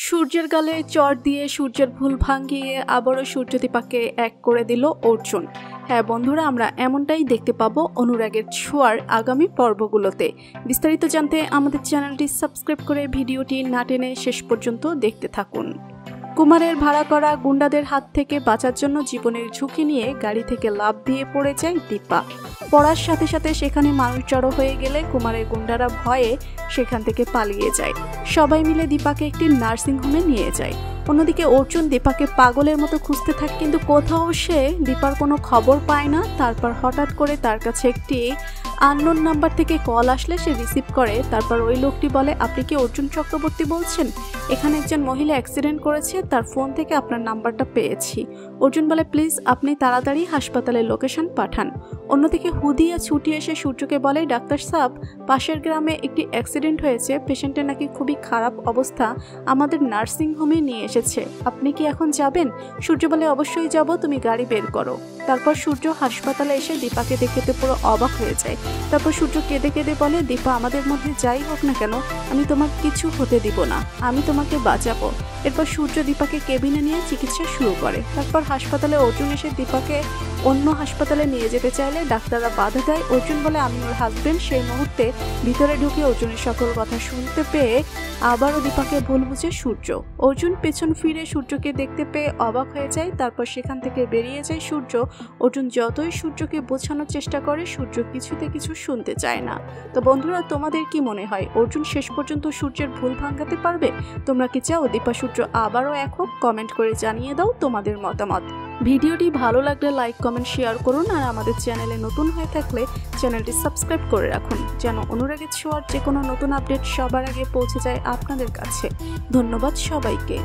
সূর্যের গালে চড় দিয়ে সূর্যের ভুল ভাঙিয়ে আবারও সূর্যদীপাকে এক করে দিল অর্জুন। হ্যাঁ বন্ধুরা, আমরা এমনটাই দেখতে পাবো অনুরাগের ছোঁয়ার আগামী পর্বগুলোতে। বিস্তারিত জানতে আমাদের চ্যানেলটি সাবস্ক্রাইব করে ভিডিওটি না টেনে শেষ পর্যন্ত দেখতে থাকুন। কুমারের ভাড়া করা গুন্ডাদের হাত থেকে বাঁচার জন্য জীবনের ঝুঁকি নিয়ে গাড়ি থেকে লাফ দিয়ে পড়ে যায় দীপা। পড়ার সাথে সাথে সেখানে মানুষ জড়ো হয়ে গেলে কুমারের গুন্ডারা ভয়ে সেখান থেকে পালিয়ে যায়। সবাই মিলে দীপাকে একটি নার্সিং হোমে নিয়ে যায়। অন্যদিকে অর্জুন দীপাকে পাগলের মতো খুঁজতে থাকে, কিন্তু কোথাও সে দীপার কোনো খবর পায় না। তারপর হঠাৎ করে তার কাছে একটি আননোন নাম্বার থেকে কল আসলে সে রিসিভ করে। তারপর ওই লোকটি বলে, আপনি কি অর্জুন চক্রবর্তী বলছেন? এখানে একজন মহিলা অ্যাক্সিডেন্ট করেছে, তার ফোন থেকে আপনার নাম্বারটা পেয়েছি। অর্জুন বলে, প্লিজ আপনি তাড়াতাড়ি হাসপাতালের লোকেশন পাঠান। অন্যদিকে হুদিয়া ছুটি এসে সূর্যকে বলে, ডাক্তার সাহেব, পাশের গ্রামে একটি অ্যাক্সিডেন্ট হয়েছে, পেশেন্টের নাকি খুবই খারাপ অবস্থা, আমাদের নার্সিং হোমে নিয়ে এসেছে, আপনি কি এখন যাবেন? সূর্য বলে, অবশ্যই যাব, তুমি গাড়ি বের করো। তারপর সূর্য হাসপাতালে এসে দীপাকে দেখতে পুরো অবাক হয়ে যায়। তারপর সূর্য কেঁদে কেঁদে বলে, দীপা, আমাদের মধ্যে যাই হোক না কেন, আমি তোমার কিছু হতে দিব না, আমি তোমাকে বাঁচাবো। এরপর সূর্য দীপাকে কেবিনে নিয়ে চিকিৎসা শুরু করে। তারপর হাসপাতালে অর্জুন এসে দীপাকে অন্য হাসপাতালে নিয়ে যেতে চাইলে ডাক্তাররা বাধা দেয়। অর্জুন বলে, আমি ওর হাজবেন্ড। সেই মুহূর্তে ভিতরে ঢুকে অর্জুনের সকল কথা শুনতে পেয়ে আবারও দীপাকে ভুল বুঝে সূর্য। অর্জুন পেছন ফিরে সূর্যকে দেখতে পেয়ে অবাক হয়ে যায়। তারপর সেখান থেকে বেরিয়ে যায় সূর্য। অর্জুন যতই সূর্যকে বোঝানোর চেষ্টা করে, সূর্য কিছুতে কিছু শুনতে চায় না। তো বন্ধুরা, তোমাদের কি মনে হয় অর্জুন শেষ পর্যন্ত সূর্যের ভুল ভাঙাতে পারবে? তোমরা কি চাও দীপা সূর্য আবারও এক হোক? কমেন্ট করে জানিয়ে দাও তোমাদের মতামত। ভিডিওটি ভালো লাগলে লাইক, কমেন্ট, শেয়ার করুন। আর আমাদের চ্যানেলে নতুন হয়ে থাকলে চ্যানেলটি সাবস্ক্রাইব করে রাখুন, যেন অনুরাগের ছোঁয়ার যে কোনো নতুন আপডেট সবার আগে পৌঁছে যায় আপনাদের কাছে। ধন্যবাদ সবাইকে।